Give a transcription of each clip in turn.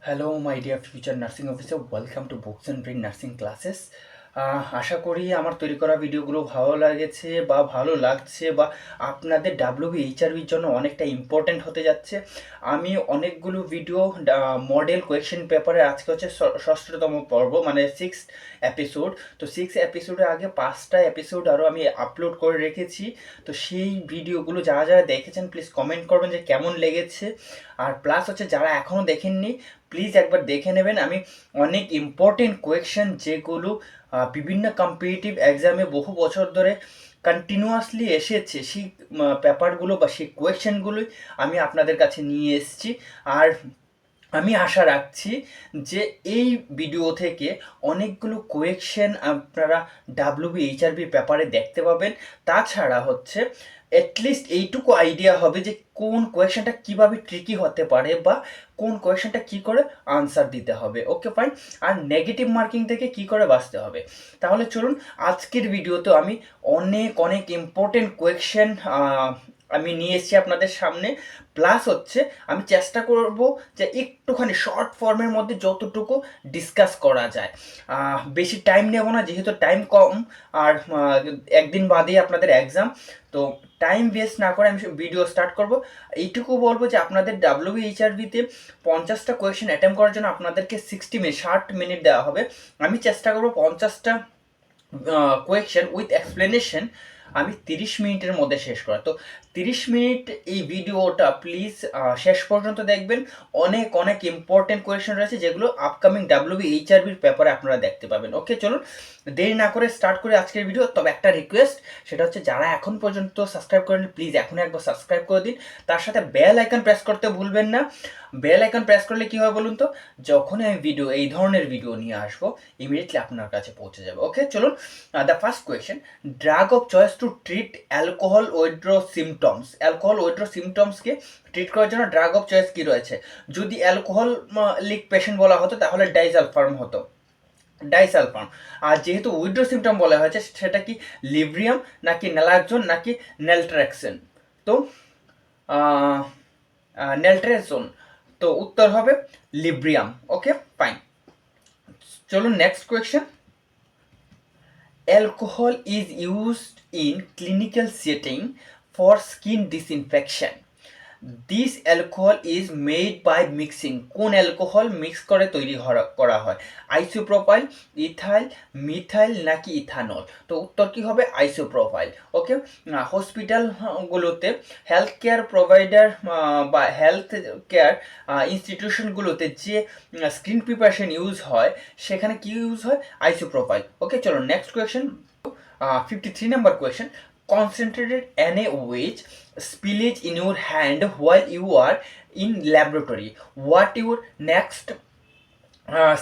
Hello my dear future nursing officer, welcome to books and brain nursing classes. আশা করি আমার তৈরি করা ভিডিওগুলো ভালো লাগেছে বা ভালো লাগছে বা আপনাদের ডাব্লিউবিএইচআরবির জন্য অনেকটা ইম্পর্ট্যান্ট হতে যাচ্ছে। আমি অনেকগুলো ভিডিও মডেল কোয়েশ্চেন পেপারে, আজকে হচ্ছে ষষ্ঠতম পর্ব, মানে সিক্স এপিসোড। তো সিক্স এপিসোডের আগে 5টা এপিসোড আরও আমি আপলোড করে রেখেছি। তো সেই ভিডিওগুলো যারা যারা দেখেছেন প্লিজ কমেন্ট করবেন যে কেমন লেগেছে। আর প্লাস হচ্ছে যারা এখনও দেখেননি প্লিজ একবার দেখে নেবেন। আমি অনেক ইম্পর্টেন্ট কোয়েশ্চেন যেগুলো বিভিন্ন কম্পিটিটিভ এক্সামে বহু বছর ধরে কন্টিনিউয়াসলি এসেছে, সেই পেপারগুলো বা সেই কোয়েশ্চেনগুলোই আমি আপনাদের কাছে নিয়ে এসেছি। আর আমি আশা রাখছি যে এই ভিডিও থেকে অনেকগুলো কোয়েশ্চেন আপনারা ডাব্লিউবিএইচআরবির ব্যাপারে দেখতে পাবেন। তাছাড়া হচ্ছে অ্যাটলিস্ট এইটুকু আইডিয়া হবে যে কোন কোয়েশ্চেনটা কীভাবে ট্রিকি হতে পারে বা কোন কোয়েশ্চেনটা কী করে আনসার দিতে হবে। Okay fine. আর নেগেটিভ মার্কিং থেকে কী করে বাঁচতে হবে। তাহলে চলুন, আজকের ভিডিওতে আমি অনেক অনেক ইম্পর্টেন্ট কোয়েশ্চেন আমি নিয়ে এসেছি আপনাদের সামনে। প্লাস হচ্ছে আমি চেষ্টা করব যে একটুখানি শর্ট ফর্মের মধ্যে যতটুকু ডিসকাস করা যায়। বেশি টাইম নেব না, যেহেতু টাইম কম আর একদিন বাদেই আপনাদের এক্সাম। তো টাইম ওয়েস্ট না করে আমি ভিডিও স্টার্ট করব। এইটুকু বলবো যে আপনাদের ডাব্লিউবিএইচআরবিতে 50টা কোয়েশ্চেন অ্যাটেম্প করার জন্য আপনাদেরকে 60 মিনিট দেওয়া হবে। আমি চেষ্টা করব 50টা কোয়েশ্চেন উইথ এক্সপ্লেনেশন আমি 30 মিনিটের মধ্যে শেষ করা। তো 30 মিনিট এই ভিডিওটা প্লিজ শেষ পর্যন্ত দেখবেন। অনেক অনেক ইম্পর্টেন্ট কোয়েশ্চেন রয়েছে যেগুলো আপকামিং ডাব্লিউবিএইচআরবির পেপারে আপনারা দেখতে পাবেন। ওকে চলুন, দেরি না করে স্টার্ট করে আজকের ভিডিও। তবে একটা রিকোয়েস্ট, সেটা হচ্ছে যারা এখন পর্যন্ত সাবস্ক্রাইব করেন প্লিজ এখনই একবার সাবস্ক্রাইব করে দিন। তার সাথে বেল আইকন প্রেস করতে ভুলবেন না। বেল আইকন প্রেস করলে কী হবে বলুন তো, যখনই আমি ভিডিও এই ধরনের ভিডিও নিয়ে আসবো ইমিডিয়েটলি আপনার কাছে পৌঁছে যাবে। ওকে চলুন, the first question, drug of choice to treat alcohol withdraw symptoms. Alcohol withdraw সিমটমসকে ট্রিট করার জন্য ড্রাগ অফ চয়েস কী রয়েছে? যদি অ্যালকোহল লিক পেশেন্ট বলা হতো তাহলে ডাইসালফার্ম হতো, ডাইসালফার্ম। আর যেহেতু উইথড্র সিমটম বলা হয়েছে, সেটা কি লিব্রিয়াম নাকি নালাকজোন নাকি নেলট্রেক্সেন? তো নেলট্রেজোন। তো উত্তর হবে লিব্রিয়াম। Okay fine. চলুন next question, alcohol is used in clinical setting for skin disinfection. This alcohol is made by mixing. কোন অ্যালকোহল মিক্স করে তৈরি করা হয়? আইসোপ্রোপাইল, ইথাইল, মিথাইল নাকি ইথানল? তো উত্তর কি হবে? আইসোপ্রোপাইল। ওকে, হসপিটালগুলোতে হেলথ কেয়ার প্রোভাইডার বা হেলথ কেয়ার ইনস্টিটিউশনগুলোতে যে স্কিন প্রিপারেশন ইউজ হয় সেখানে কি ইউজ হয়? আইসোপ্রোপাইল। ওকে চলো next question, 53 number question, concentrated NaOH spillage in your hand while you are in laboratory. What your next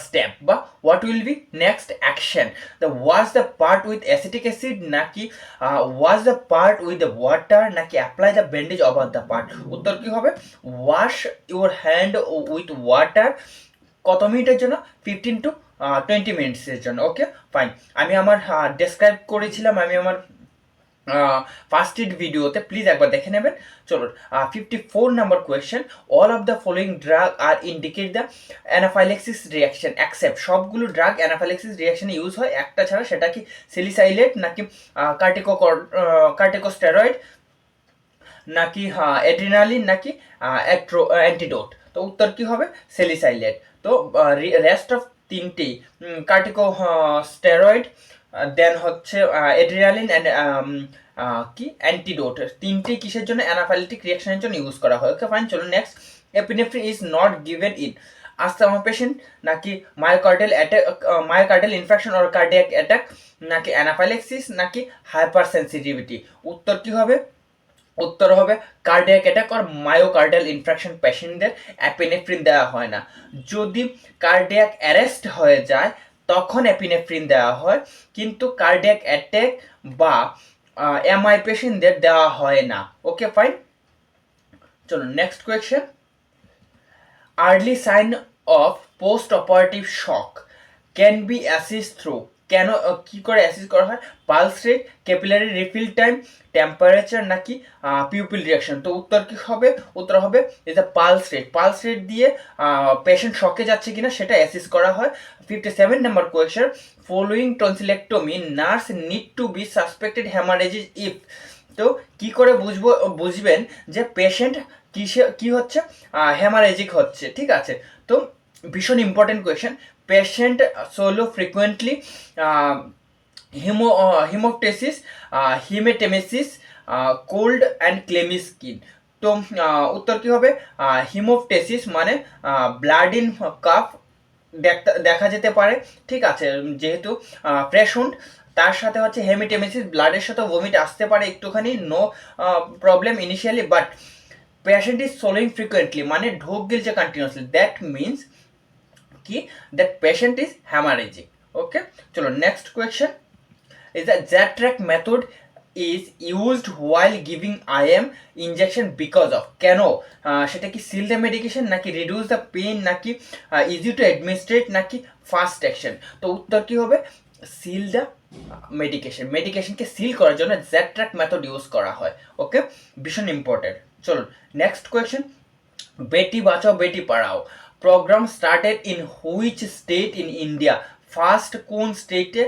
step বা what will be next action? The was the part with acetic acid নাকি was the part with the water নাকি apply the bandage over the part? উত্তর কি হবে? wash your hand with water। কত মিনিটের জন্য? 15 to 20 মিনিটসের জন্য। Okay fine. আমি আমার ডেসক্রাইব করেছিলাম আমি আমার ফার্স্ট এড ভিডিওতে, প্লিজ একবার দেখে নেবেন। চলুন 54 number question, all of the following drug are indicate the anaphylaxis reaction except. সবগুলো ড্রাগ অ্যানাফাইলেক্সিস রিয়াকশনে ইউজ হয়, একটা ছাড়া, সেটা কি সেলিসাইলেট নাকি কার্টিকোস্টেরয়েড নাকি অ্যাড্রিনালিন নাকি অ্যান্টিডোট? তো উত্তর কি হবে? সেলিসাইলেট। তো রেস্ট অফ তিনটেই কার্টিকোস্টেরয়েড, দেন হচ্ছে এড্রিনালিন অ্যান্ড কি অ্যান্টিডোট, তিনটেই কিসের জন্য? অ্যানাফাইলেটিক রিয়াকশনের জন্য ইউজ করা হয়। ওকে ফাইন চলুন next, epinephrine is not given in asthma patient নাকি myocardial attack, myocardial infection or cardiac attack নাকি অ্যানাফাইলেক্সিস নাকি হাইপার সেন্সিটিভিটি? উত্তর কি হবে? উত্তর হবে কার্ডিয়াক অ্যাটাক আর মায়োকার্ডিয়াল ইনফেকশন পেশেন্টদের অ্যাপিনেফ্রিন দেওয়া হয় না। যদি কার্ডিয়াক অ্যারেস্ট হয়ে যায় তখন অ্যাপিনেফ্রিন দেওয়া হয়, কিন্তু কার্ডিয়াক অ্যাটাক বা এমআই পেশেন্টদের দেওয়া হয় না। ওকে ফাইন চলুন next question, early sign of post operative shock can be assist through কেন কি করে অ্যাসেস করা হয়? Pulse rate, capillary refill time, temperature নাকি পিউপিল রিয়াকশন? তো উত্তর কি হবে? উত্তর হবে is the pulse rate. Pulse rate দিয়ে পেশেন্ট শকে যাচ্ছে কিনা সেটা অ্যাসেস করা হয়। 57 number question, following tonsillectomy nurse need to be suspected haemorrhages if. তো কি করে বুঝবেন যে পেশেন্ট কি হচ্ছে? হ্যামারেজিক হচ্ছে, ঠিক আছে? তো ভীষণ important question. Patient swallow frequently haemoptysis, haematemesis, cold and clammy skin. তো উত্তর কি হবে? হিমোপটেসিস মানে ব্লাড ইন কাফ দেখা যেতে পারে, ঠিক আছে, যেহেতু ফ্রেশ উন্ড। তার সাথে হচ্ছে হেমিটেমেসিস, ব্লাডের সাথে ভমিট আসতে পারে একটুখানি, no problem initially, but patient is swallowing frequently মানে ঢোক গিলছে কন্টিনিউসলি, দ্যাট মিনস কি? That patient is haemorrhagic. Okay, চলো next question is the Z-track method is used while giving IM injection because of, কেন? সেটা কি সিল দ্য মেডিকেশন নাকি reduce the pain নাকি ইজি টু অ্যাডমিনিস্ট্রেট নাকি fast action? তো উত্তর কি হবে? Seal the medication. মেডিকেশনকে সিল করার জন্য Z-track মেথড ইউজ করা হয়। ওকে, ভীষণ ইম্পর্টেন্ট। চলুন next question, Beti Bachao Beti Padhao program started in which state in India? First কোন স্টেটে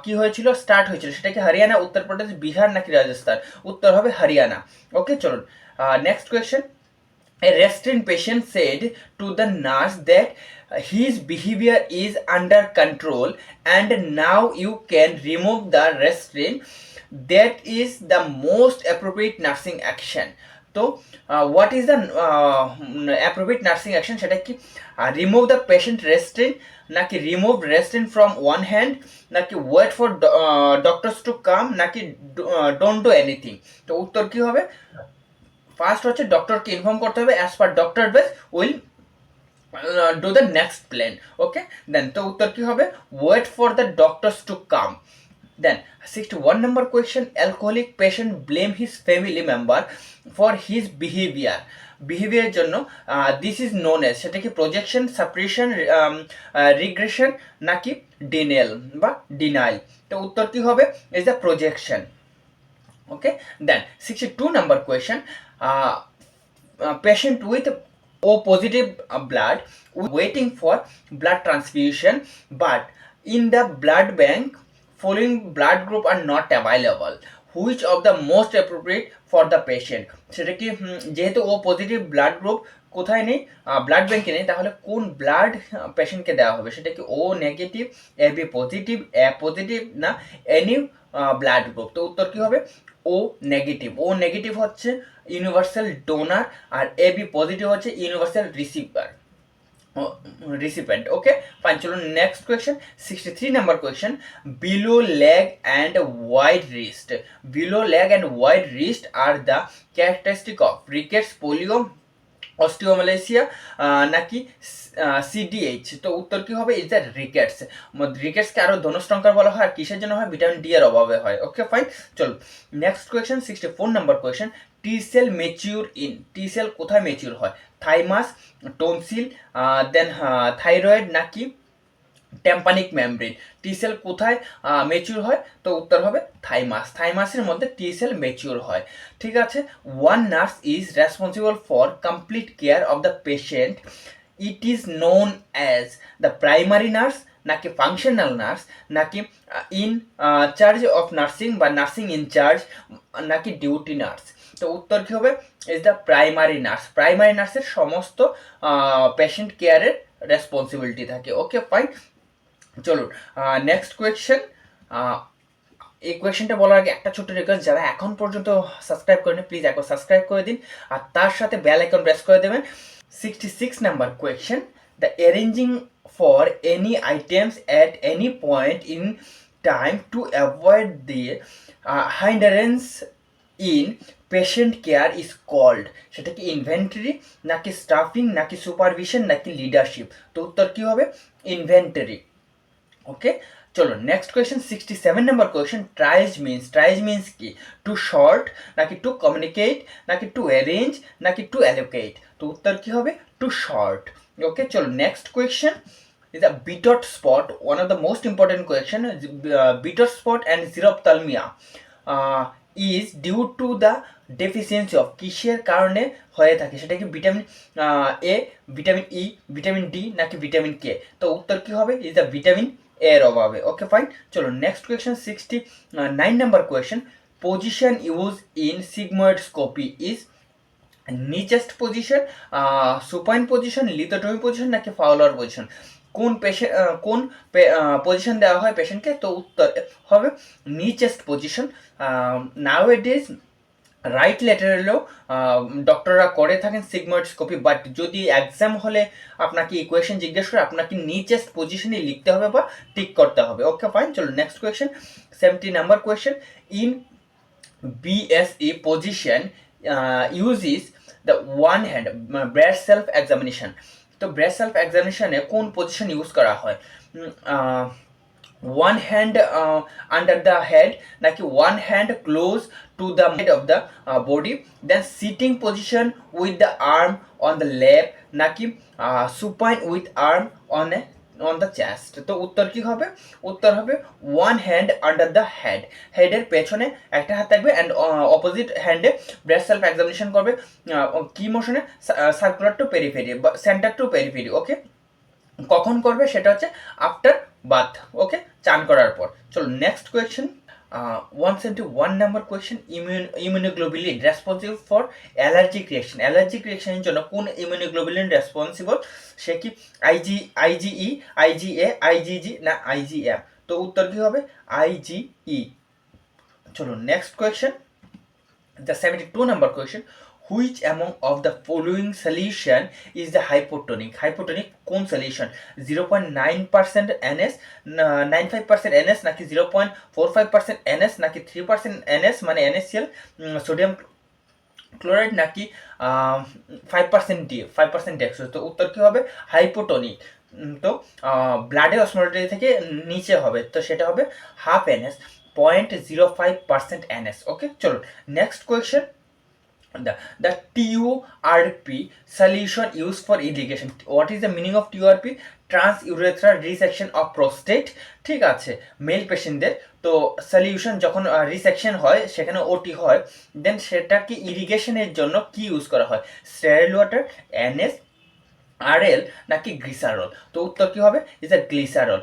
কি হয়েছিল, স্টার্ট হয়েছিল? সেটা কি হরিয়ানা, উত্তরপ্রদেশ, বিহার নাকি রাজস্থান? উত্তর হবে হরিয়ানা। ওকে, চলুন next question, a restrained patient said to the nurse that his behavior is under control and now you can remove the restraint. That is the most appropriate nursing action. তো what is the appropriate nursing action? সেটা কি remove the patient restraint নাকি remove restraint from one hand নাকি wait for doctors to come নাকি don't do anything? তো উত্তর কি হবে? ফার্স্ট হচ্ছে ডক্টরকে ইনফর্ম করতে হবে, as per doctor base will do the next plan. Okay, then তো উত্তর কি হবে? Wait for the doctors to come. Then 61 number question, alcoholic patient blame his family member for his behavior. Behaviour জন্য this is known as, সেটা কি projection, suppression, regression নাকি ডিনেল বা denial? তো উত্তর কি হবে? Is the projection. Okay, then 62 number question, patient with O positive blood waiting for blood transfusion but in the blood bank following blood group are not available, which of the most appropriate for the patient? সেটা কি যেহেতু ও positive blood group কোথায় নেই, blood ব্যাংকে নেই, তাহলে কোন blood পেশেন্টকে দেওয়া হবে? সেটা কি O negative, A B positive, A positive না এনি ব্লাড গ্রুপ? তো উত্তর কি হবে? O negative. ও নেগেটিভ হচ্ছে ইউনিভার্সাল ডোনার আর এ বি পজিটিভ হচ্ছে ইউনিভার্সাল রিসিপেন্ট। ওকে, ফাইন, চলুন next question, 63 number question, bow leg and wide wrist. Bow leg and wide wrist are the characteristic of rickets, polio, osteomalacia নাকি CDH? তো উত্তর কি হবে? Is the rickets. রিকেটসকে আরও ধনুষ্টঙ্কার বলা হয়, আর কিসের জন্য হয়? ভিটামিন ডি এর অভাবে হয়। ওকে, ফাইন, চলো next question, 64 number question, T sell mature in. T sell কোথায় ম্যাচিউর হয়? থাইমাস, টনসিল, দেন থাইরয়েড নাকি টেম্পানিক মেমব্রেন? টি সেল কোথায় ম্যাচিউর হয়? তো উত্তর হবে থাইমাস। থাইমাসের মধ্যে টি সেল ম্যাচিউর হয়, ঠিক আছে। One nurse is responsible for complete care of the patient, it is known as the primary nurse নাকি ফাংশনাল নার্স নাকি ইন চার্জ অফ নার্সিং বা নার্সিং ইনচার্জ নাকি ডিউটি নার্স? তো উত্তর কী হবে? Is the primary nurse. Primary নার্সের সমস্ত patient কেয়ারের রেসপন্সিবিলিটি থাকে। ওকে, ফাইন, চলুন নেক্সট কোয়েশ্চেন। এই কোয়েশ্চেনটা বলার আগে একটা ছোট্ট রিকোয়েস্ট, যারা এখন পর্যন্ত সাবস্ক্রাইব করেনি প্লিজ একবার সাবস্ক্রাইব করে দিন আর তার সাথে বেল আইকন প্রেস করে দেবেন। 66 number question, the arranging for any items at any point in time to avoid the hindrance in patient care is called. সেটা কি ইনভেন্টরি নাকি স্টাফিং নাকি সুপারভিশন নাকি লিডারশিপ? তো উত্তর কী হবে? ইনভেন্টরি। ওকে, চলো next question, 67 number question, triage means কি? টু শর্ট নাকি টু কমিউনিকেট নাকি টু অ্যারেঞ্জ নাকি টু অ্যালোকেট? তো উত্তর কি হবে? To sort. ওকে, চলো next question, is a bitter spot. One of the most important question is bitter spot and xerophthalmia is due to the deficiency of কিসের কারণে হয়ে থাকে, সেটা কি vitamin A, vitamin E, vitamin D নাকি vitamin K? তো উত্তর কি হবে? ইজ দ্য ভিটামিন এর অভাবে। ওকে ফাইন, চলো next question 69 number question. Position use in sigmoidoscopy is knee chest position, supine position, lithotomy position নাকি ফাউলার পজিশন? কোন পজিশন দেওয়া হয় পেশেন্টকে? তো উত্তর হবে knee chest position. Now it is right ল্যাটারালেও ডক্টররা করে থাকেন সিগময়েডস্কোপি, বাট যদি এক্সাম হলে আপনাকে ইকুয়েশন জিজ্ঞেস করে আপনাকে নিচেস্ট পজিশনই লিখতে হবে বা টিক করতে হবে। ওকে ফাইন, চলো next question 70 number question. In BSE position uses the one hand breast self examination. তো breast self examination এ কোন পজিশন ইউজ করা হয়? one hand under the head naki one hand close to the head of the body, then sitting position with the arm on the lap naki supine with arm on the chest? তো উত্তর কি হবে? উত্তর হবে one hand under the head, হেডের পেছনে একটা হাত থাকবে এন্ড অপোজিট হ্যান্ডে ব্রেস্ট সেলফ এক্সামিনেশন করবে। কি মোশনে? সার্কুলার টু পেরিফেরি বা সেন্টার টু পেরিফেরি। ওকে, কখন করবে? সেটা হচ্ছে আফটার বাথ, ওকে, চান করার পর। চলো next question 171 number question. Immunoglobulin responsible for allergic reaction. Allergic রিয়াকশনের জন্য কোন ইমিউনোগ্লোবুলিন রেসপন্সিবল? সে কি আইজিই, আইজিএ, আইজিজি না আইজিএম? তো উত্তর কি হবে? আইজিই। চলো next question, the 72 number question. Which among of the following solution is the hypotonic? Hypotonic কোন solution? 0.9% NS, 95% NS নাকি 0.45% NS নাকি 3% NS মানে NaCl সোডিয়াম ক্লোরাইড নাকি 5% ডি, 5% ডেক্সোজ? তো উত্তর কি হবে? হাইপোটনিক। তো ব্লাডের অসমোলারিটি থেকে নিচে হবে, তো সেটা হবে হাফ NS, 0.05% NS। ওকে, চলো next question. the TURP solution used for irrigation. What is the meaning of TURP? Transurethral resection of prostate. ঠিক আছে, মেল পেশেন্টদের তো সলিউশন যখন রিসেকশন হয় সেখানে ওটি হয়, দেন সেটাকে ইরিগেশনের জন্য কি ইউজ করা হয়? স্টেরাইল ওয়াটার, NS, RL নাকি গ্লিসারল? তো উত্তর কি হবে? Is a glycerol.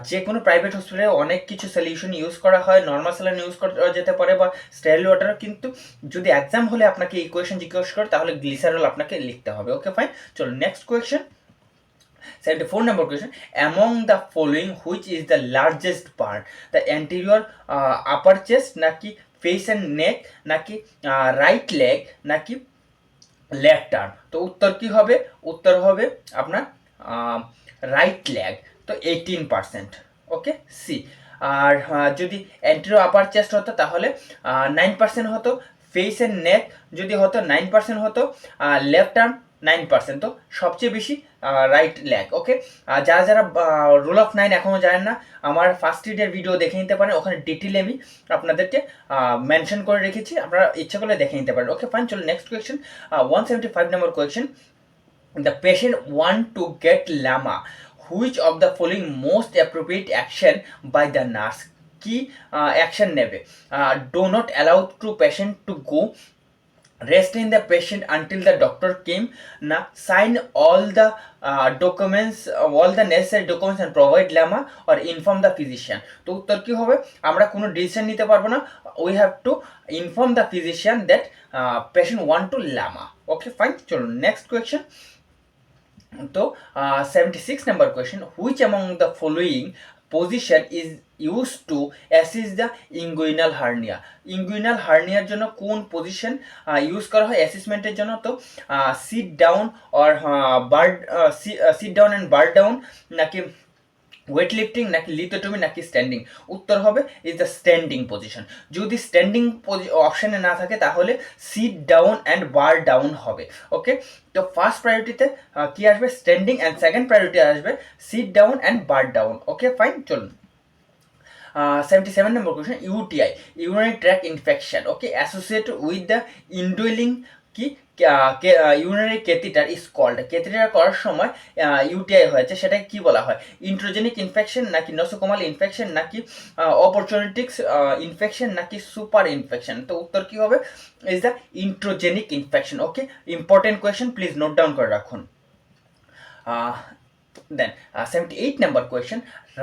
যে কোনো প্রাইভেট হসপিটালে অনেক কিছু সলিউশন ইউজ করা হয়, নর্মাল স্যালাইন ইউজ করা যেতে পারে বা স্টেরাইল ওয়াটার, কিন্তু যদি এক্সাম হলে আপনাকে এই কোয়েশ্চেন জিজ্ঞেস করে তাহলে গ্লিসারল আপনাকে লিখতে হবে। ওকে ফাইন, চলো next question 74 number question. Among the following which is the largest part? The anterior upper chest নাকি face and neck নাকি right leg নাকি লেফট আর্ম? তো উত্তর কি হবে? উত্তর হবে আপনার রাইট লেগ, তো 18%। ওকে, সি। আর যদি অ্যান্টেরিয়র আপার চেস্ট হতো তাহলে 9% হতো, ফেস এন্ড নেক যদি হতো 9% হতো, লেফট আর্ম 9%। তো সবচেয়ে বেশি রাইট লেগ। ওকে, যারা যারা রুল অফ 9 এখনও জানেন না, আমার ফার্স্ট এডের ভিডিও দেখে নিতে পারেন, ওখানে ডিটেলে আমি আপনাদেরকে মেনশন করে রেখেছি, আপনারা ইচ্ছা করলে দেখে নিতে পারেন। ওকে ফাইন, চলো next question 175 number question. the patient want to get lama, which of the following most appropriate action by the nurse? কি অ্যাকশন নেবে? do not allow to patient to go, restrain the patient until the doctor came, না sign all the documents, all the necessary documents and provide lama, or inform the physician? তো উত্তর কি হবে? আমরা কোনো decision নিতে পারবো না, we have to inform the physician that patient want to lama. Okay fine, চলো নেক্সট কোয়েশ্চেন। তো 76 number question. Which among the following position is used to assist the inguinal hernia? Inguinal হার্নিয়ার জন্য কোন position use করা হয় অ্যাসেসমেন্টের জন্য? তো sit down or bear, sit down and bear down নাকি ওয়েট লিফটিং নাকি লিথোটমি নাকি স্ট্যান্ডিং? উত্তর হবে ইজ দ্য স্ট্যান্ডিং পজিশন। যদি স্ট্যান্ডিং অপশানে না থাকে তাহলে sit down and bear down হবে। ওকে, তো ফার্স্ট প্রায়োরিটিতে কি আসবে? স্ট্যান্ডিং, অ্যান্ড সেকেন্ড প্রায়োরিটি আসবে sit down and bear down. Okay fine, চলুন 77 number question. UTI, urinary tract infection, okay, associated with the indwelling কি urinary catheter is called, catheter করার সময় ইউটিআই হয়েছে, সেটাকে কি বলা হয়? ইন্ট্রোজেনিক ইনফেকশন নাকি নসোকোমাল ইনফেকশন নাকি অপরচুনিটিক্স ইনফেকশন নাকি সুপার ইনফেকশন? তো উত্তর কি হবে? Is the iatrogenic infection. Okay, important question, please note down করে রাখুন। Then 78 number question,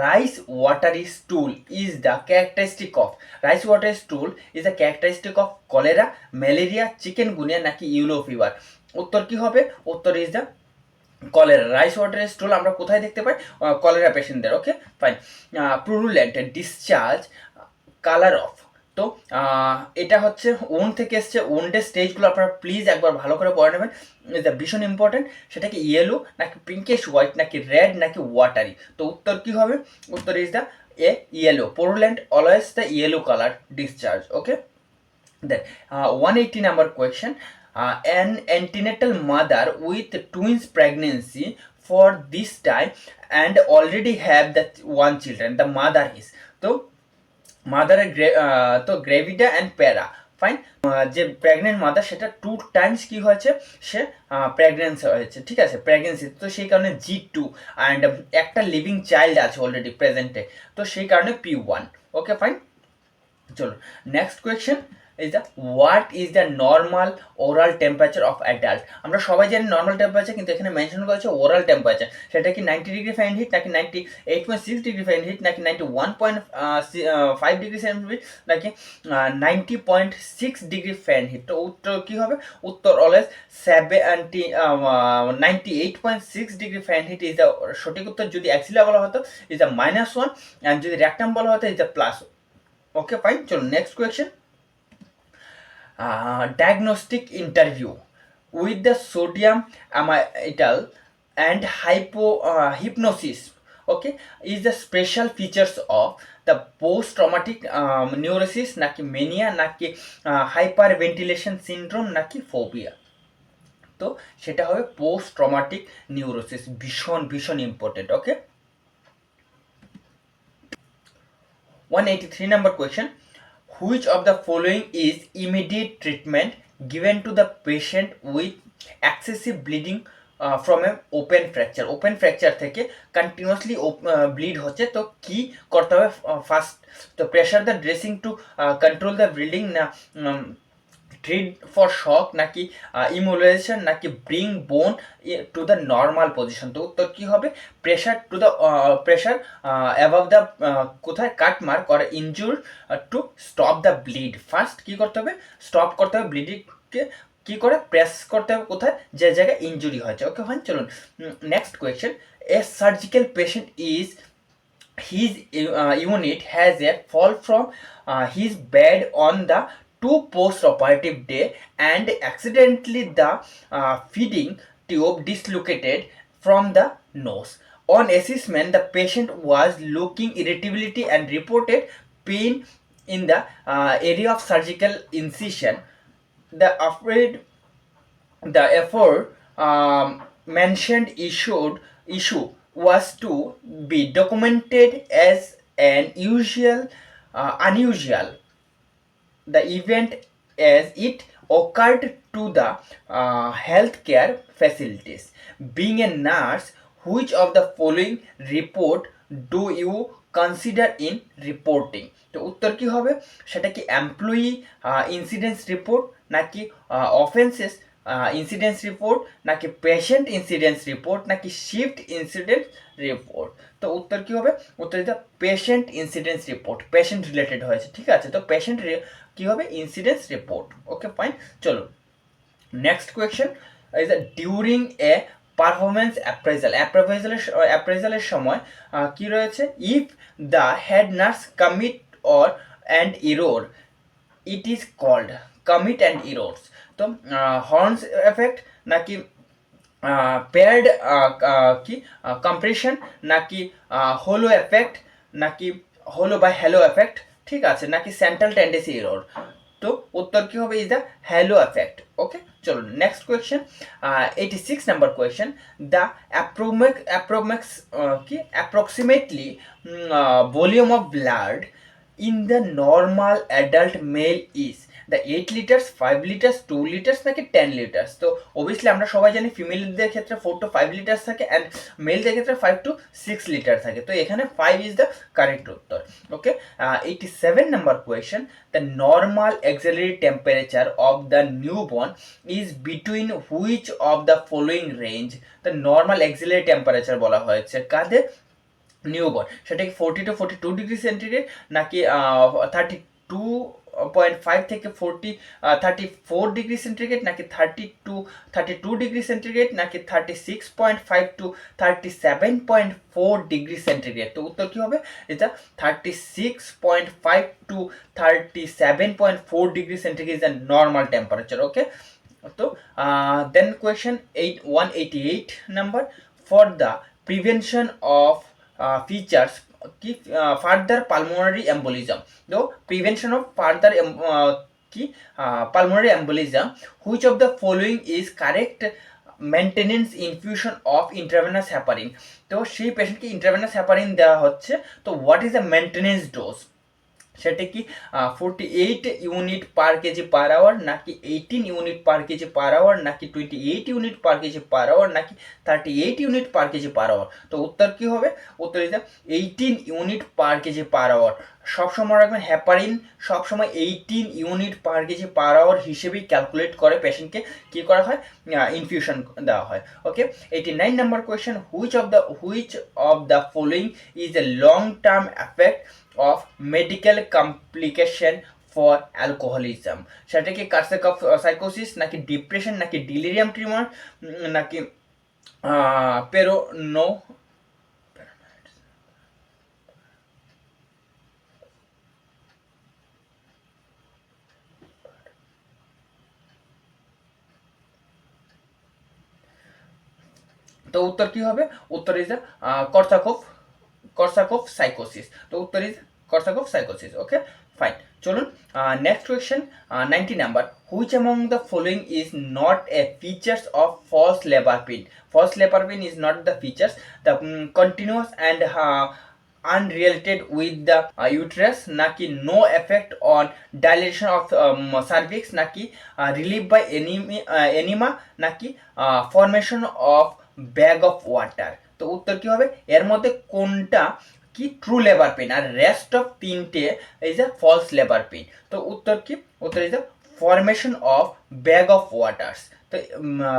rice watery stool is the characteristic of, rice watery stool is the characteristic of cholera, malaria, chikungunya নাকি yellow fever? উত্তর কি হবে? উত্তর is the cholera. Rice water stool আমরা কোথায় দেখতে পাই? কলেরা পেশেন্টদের। Okay fine. Purulent discharge, colour of. তো এটা হচ্ছে ওন থেকে এসছে, ওনডের স্টেজগুলো আপনারা প্লিজ একবার ভালো করে পড়ে নেবেন, এটা ভীষণ ইম্পর্টেন্ট। সেটা কি ইয়েলো নাকি পিঙ্কিশ হোয়াইট নাকি রেড নাকি ওয়াটারি? তো উত্তর কি হবে? উত্তর is the a yellow. Purulent always the yellow colour discharge. Okay, then 180 number question, an antenatal mother with twins pregnancy for this time and already have the one children, the mother is, তো মাদারের তো গ্রেভিডা and প্যারা fine, যে pregnant mother সেটা 2 Times কি হয়েছে, সে pregnancy হয়েছে, ঠিক আছে, প্রেগনেন্সি, তো সেই কারণে G2 অ্যান্ড একটা লিভিং চাইল্ড আছে অলরেডি প্রেজেন্টে, তো সেই কারণে P1। ওকে ফাইন, চলো next question is the what is the normal oral temperature of adult? আমরা সবাই জানি নর্মাল টেম্পারেচার, কিন্তু এখানে মেনশন করেছে ওরাল টেম্পারেচার, সেটা কি 90 ডিগ্রি ফারেনহিট নাকি 98.6 ডিগ্রি ফারেনহিট নাকি 91.5 ডিগ্রি সেন্টিগ্রেড নাকি 90.6 ডিগ্রি ফারেনহিট? তো উত্তর কি হবে? উত্তর always 98.6 degree Fahrenheit is the সঠিক উত্তর। যদি অ্যাক্সিলা বলা হতো ইজ দ্য -1 অ্যান্ড যদি রেক্টাম বলা হতো is the plus. Okay fine, চলো next question. Diagnostic interview with the sodium amytal and hypnosis, okay, is the special features of the post traumatic neurosis নাকি mania নাকি hyperventilation syndrome নাকি phobia? তো সেটা হবে পোস্ট ট্রমাটিক নিউরোসিস, ভীষণ ভীষণ important. Okay, 183 number question, which of the following is immediate treatment given to the patient with excessive bleeding from a open fracture? Open fracture থেকে continuously bleed হচ্ছে, তো কি করতে হবে ফার্স্ট? তো pressure the dressing to control the bleeding, না treat for শক নাকি ইমোলাইজেশন নাকি ব্রিং বোন টু দ্য নর্মাল পজিশন? তো উত্তর কি হবে? Pressure to the pressure above the কোথায় cut mark or injury to stop the bleed. First কি করতে হবে? স্টপ করতে হবে ব্লিডিংকে, কি করে? প্রেস করতে হবে কোথায়? যে জায়গায় ইনজুরি হয়েছে। ওকে ফাইন, চলুন next question. A surgical patient is his unit has a fall from his bed on the 2 post-operative day and accidentally the feeding tube dislocated from the nose. On assessment, the patient was looking irritability and reported pain in the area of surgical incision. The effort mentioned issue was to be documented as an unusual the event as it occurred to the healthcare facilities. Being a nurse, which of the following report do you consider in reporting? তো উত্তর কি হবে? সেটা কি employee incidence report নাকি offences incidence report নাকি patient incidence report নাকি shift incident report? তো উত্তর কি হবে? উত্তর দিতে patient incidence report, patient related হয়েছে, ঠিক আছে, তো পেশেন্ট কি হবে? Incidence report. ওকে ফাইন, চলো next question is during a performance অ্যাপ্রাইজালের সময় কি রয়েছে? If the head nurse commit or and error, it is called commit and errors. তো হর্নস এফেক্ট নাকি পেয়ার্ড কি কম্প্রেশন নাকি হোলো এফেক্ট নাকি হোলো বা হ্যালো এফেক্ট, ঠিক আছে, নাকি সেন্ট্রাল টেন্ডেন্সি এরর? তো উত্তর কি হবে? Is the halo effect. Okay, চলো next question, 86 number question. The approximately volume of blood in the normal adult male is, the 8 litres, 5 litres, 2 litres নাকি 10 লিটার্স? তো অবভিয়াসলি আমরা সবাই জানি ফিমেলদের ক্ষেত্রে 4 to 5 লিটার্স থাকে অ্যান্ড মেলদের ক্ষেত্রে 5 to 6 লিটার থাকে। তো এখানে 5 ইজ দ্য কারেক্ট উত্তর। ওকে, 87 number question, the normal axillary temperature of the newborn is between which of the following range? The normal axillary temperature বলা হয়েছে কাদের? নিউবর্ন। সেটা কি 40 to 42 ডিগ্রি সেন্টিগ্রেড নাকি 32.5 থেকে 34 ডিগ্রি সেন্টিগ্রেড নাকি 32 ডিগ্রি সেন্টিগ্রেড নাকি 36.5 to 37.4 degree centigrade? তো উত্তর কি হবে? এটা 36.5 to 37.4 degree centigrade is the normal temperature. Okay, তো then question 188 number, for the prevention of features কি ফার্দার পালমোনারি এম্বোলিজম। তো প্রিভেনশন অফ ফার্দার কি pulmonary embolism, which of the following is correct maintenance infusion of intravenous heparin? তো সেই পেশেন্টকে intravenous heparin দেওয়া হচ্ছে, তো what is the maintenance dose? সেটা কি 48 unit per KG per hour নাকি 18 unit per KG per hour নাকি 28 unit per KG per hour নাকি 38 unit per KG per hour? তো উত্তর কি হবে? উত্তর is 18 unit per KG per hour. সবসময় রাখবেন হ্যাপারিন সবসময় 18 unit per KG per hour হিসেবেই ক্যালকুলেট করে পেশেন্টকে কী করা হয়? ইনফিউশন দেওয়া হয়। Okay, 89 number question, which of the following is a long term effect of medical complication for alcoholism? সেটা কি কার্সেক অফ সাইকোসিস নাকি ডিপ্রেশন নাকি ডিলিরিয়াম ট্রিমার নাকি পেরোনো? তো উত্তর কি হবে? উত্তর ইজ কর্সাকোফ সাইকোসিস। তো উত্তর ইজ কর্সাকোফ সাইকোসিস। Okay, fine. চলুন next question 90 number, which among the following is not a features of false labour pain? False labour pain is not the features, the continuous and unrelated with the uterus নাকি no effect on dilation of cervix নাকি relief by enema নাকি formation of bag of water? তো উত্তর কি হবে? এর মধ্যে কোনটা কি ট্রু লেবার পেইন আর রেস্ট অফ তিনটে is a false labour pain? তো উত্তর কি? উত্তর is a formation of bag of waters. তো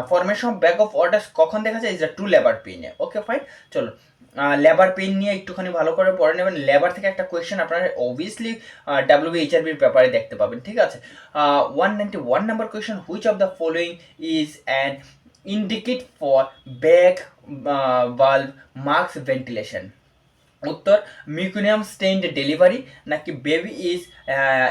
formation of bag of waters কখন দেখা যায়? ইজ এ ট্রু লেবার পেইনে। Okay, fine. চলো লেবার পেইন নিয়ে একটুখানি ভালো করে পড়ে নেবেন। লেবার থেকে একটা কোয়েশ্চেন আপনারা অবভিয়াসলি WBHRBর ব্যাপারে দেখতে পাবেন, ঠিক আছে? 191 number question, which of the following is an indicate for bag valve mask ventilation? উত্তর মিউকুনিয়াম স্টেইনড ডেলিভারি নাকি baby is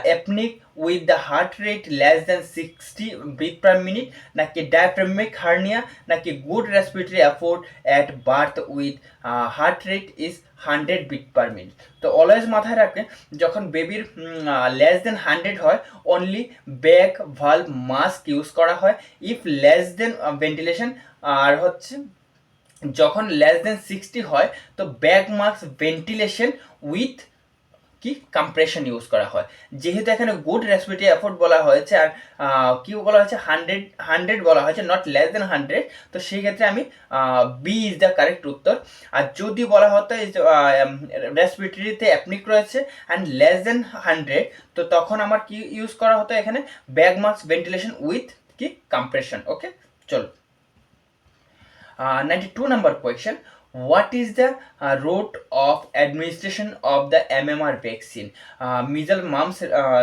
apnoeic with the heart rate less than 60 breath per minute নাকি diaphragmatic hernia নাকি good respiratory effort at birth with heart rate is 100 breath per minute? তো always মাথায় রাখবেন যখন বেবির less than 100 হয় only bag valve mask use করা হয়। ইফ লেস দেন ভেন্টিলেশন আর হচ্ছে যখন লেস দেন 60 হয় তো ব্যাক মাস্ক ভেন্টিলেশন উইথ কি কম্প্রেশন ইউজ করা হয়। যেহেতু এখানে গুড রেসপিরেটরি এফোর্ট বলা হয়েছে আর কি বলা হয়েছে 100 বলা হয়েছে, নট লেস দেন 100, তো সেই ক্ষেত্রে আমি বি ইজ দ্য কারেক্ট উত্তর। আর যদি বলা হতো রেসপিরেটরিতে অ্যাপনিক রয়েছে অ্যান্ড লেস দেন 100, তো তখন আমার কি ইউজ করা হতো এখানে? ব্যাক মাস্ক ভেন্টিলেশন উইথ কি কম্প্রেশন। ওকে, চলো 92 number question, what is the route of administration of the MMR vaccine? measles, mumps,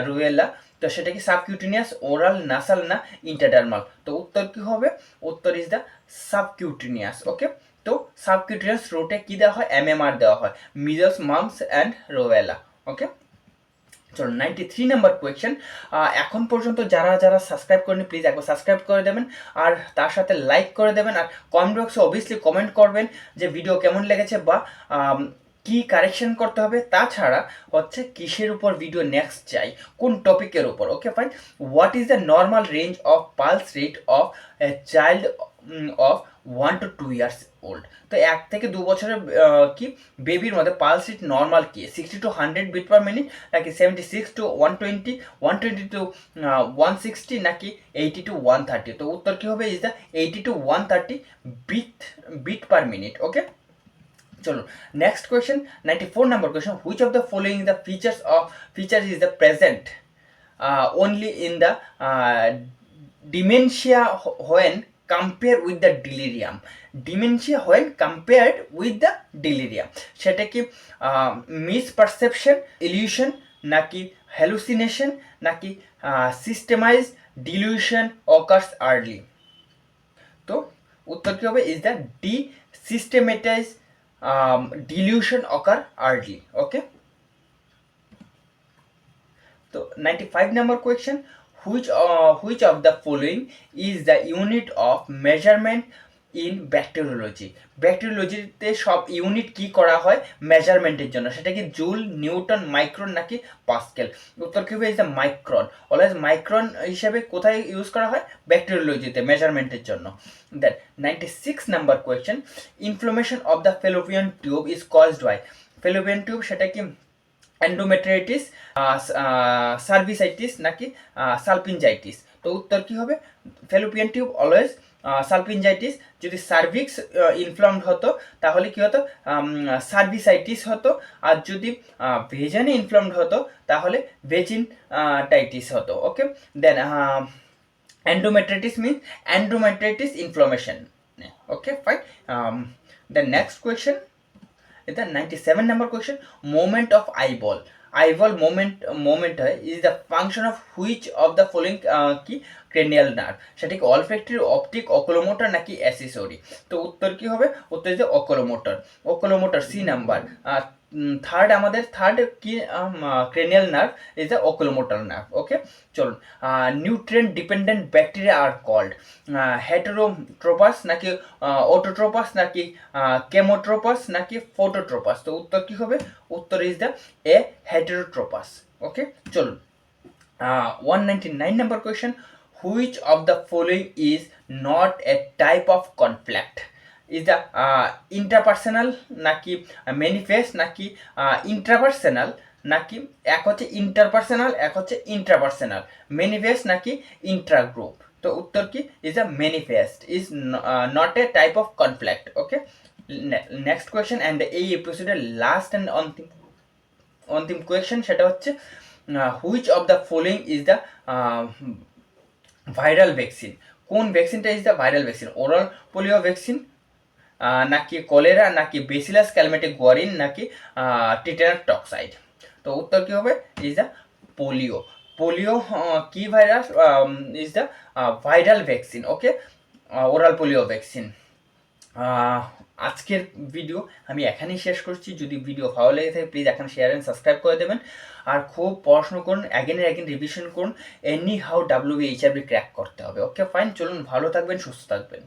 rubella? তো সেটা কি সাবকিউটিনিয়াস, ওরাল, নাসাল না ইন্টারডার্মাল? তো উত্তর কি হবে? উত্তর ইজ দ্য সাবকিউটিনিয়াস। ওকে, তো সাবকিউটিনিয়াস রুটে কি দেওয়া হয়? MMR দেওয়া হয়, মিজলস, মাম্পস অ্যান্ড রুবেলা। ওকে, চলো 93 নাম্বার কোয়েশ্চেন, এখন পর্যন্ত যারা যারা সাবস্ক্রাইব করেনি প্লিজ একবার সাবস্ক্রাইব করে দেবেন আর তার সাথে লাইক করে দেবেন আর কমেন্ট বক্সে অবভিয়াসলি কমেন্ট করবেন যে ভিডিও কেমন লেগেছে বা কি কারেকশন করতে হবে, তাছাড়া হচ্ছে কিসের উপর ভিডিও নেক্সট চাই, কোন টপিকের উপর। Okay, fine. What is the normal range of pulse rate of a child of 1 to 2 years old. তো 1 থেকে 2 বছরের কি বেবির মধ্যে পালস রেট নর্মাল কি 60 to 100 বিট পার মিনিট, নাকি 76 to 120, 120 to 160, নাকি 80 to 130? তো উত্তর কি হবে is the 80 to 130 beat per minute. Okay, চলো next question, 94 number question, which of the following the features is the present only in the dementia when compared with the delirium? Dementia when compared with the delirium, সেটা কি মিসপারসেপশন, illusion, নাকি hallucination, নাকি সিস্টেমাইজড dilution occurs early? তো উত্তর কি হবে is the D, systematize delusion occur early. Okay, তো 95 number question, which of the following is the unit of measurement in bacteriology? ব্যাকটেরিওলজিতে সব ইউনিট কি করা হয় মেজারমেন্টের জন্য, সেটা কি জুল, নিউটন, মাইক্রন, নাকি পাস্কেল? উত্তর কি হবে is the micron. Always micron হিসেবে কোথায় ইউজ করা হয় ব্যাকটেরিওলজিতে মেজারমেন্টের জন্য। Then 96 number question, inflammation of the fallopian tube is caused by? Fallopian tube সেটা কি এন্ডোমেট্রাইটিস, সার্ভিসাইটিস, নাকি সালপিনজাইটিস? তো উত্তর কি হবে ফেলোপিয়ান টিউব অলওয়েজ সালপিনজাইটিস। যদি সার্ভিক্স ইনফ্লামড হতো তাহলে কি হতো সার্ভিসাইটিস হতো, আর যদি ভেজানে ইনফ্লামড হতো তাহলে ভেজিনটাইটিস হতো। ওকে, দেন endometritis means endometritis inflammation. Okay, fine. The next question is the 97 number question, moment of eyeball moment is the function of which of the following কি cranial nerve? সেটা কি olfactory, optic, oculomotor, নাকি accessory? তো উত্তর কি হবে, উত্তর যে oculomotor সি নাম্বার। আমাদের থার্ড কি cranial nerve is the oculomotor nerve. Okay, চলুন, nutrient dependent bacteria are called heterotrophs, নাকি অটোট্রোপাস, নাকি কেমোট্রোপাস, নাকি ফোটোট্রোপাস? তো উত্তর কি হবে, উত্তর ইজ দ্য এ হেটেরোট্রোপাস। ওকে, চলুন, 199 number question, which of the following is not A type of conflict? Is the interpersonal, নাকি ম্যানিফেস্ট, নাকি ইন্ট্রাপার্সোনাল, নাকি এক হচ্ছে ইন্টারপার্সোনাল, এক হচ্ছে ইন্ট্রাপার্সোনাল, ম্যানিফেস্ট নাকি ইন্ট্রাগ্রুপ? তো উত্তর কি is the manifest is not A type of conflict. Okay, next question and এই এপিসোডের লাস্ট অ্যান্ড অন্তিম কোয়েশ্চেন, সেটা হচ্ছে which of the following is the viral vaccine? কোন ভ্যাকসিনটা is the viral vaccine? Oral polio vaccine, নাকি cholera, নাকি bacillus ক্যালমেটিক গুয়ারিন, নাকি টিটেনাস টক্সাইড? তো উত্তর কি হবে ইজ দ্য পোলিও কি virus is the viral vaccine. Okay, oral polio vaccine. আজকের ভিডিও আমি এখানেই শেষ করছি। যদি ভিডিও ভালো লেগে থাকে প্লিজ এখন শেয়ার অ্যান্ড সাবস্ক্রাইব করে দেবেন, আর খুব পড়াশোনা করুন, অ্যাগেন রিভিশন করুন, এনি হাউ WBHRB ক্র্যাক করতে হবে। ওকে ফাইন, চলুন, ভালো থাকবেন, সুস্থ থাকবেন।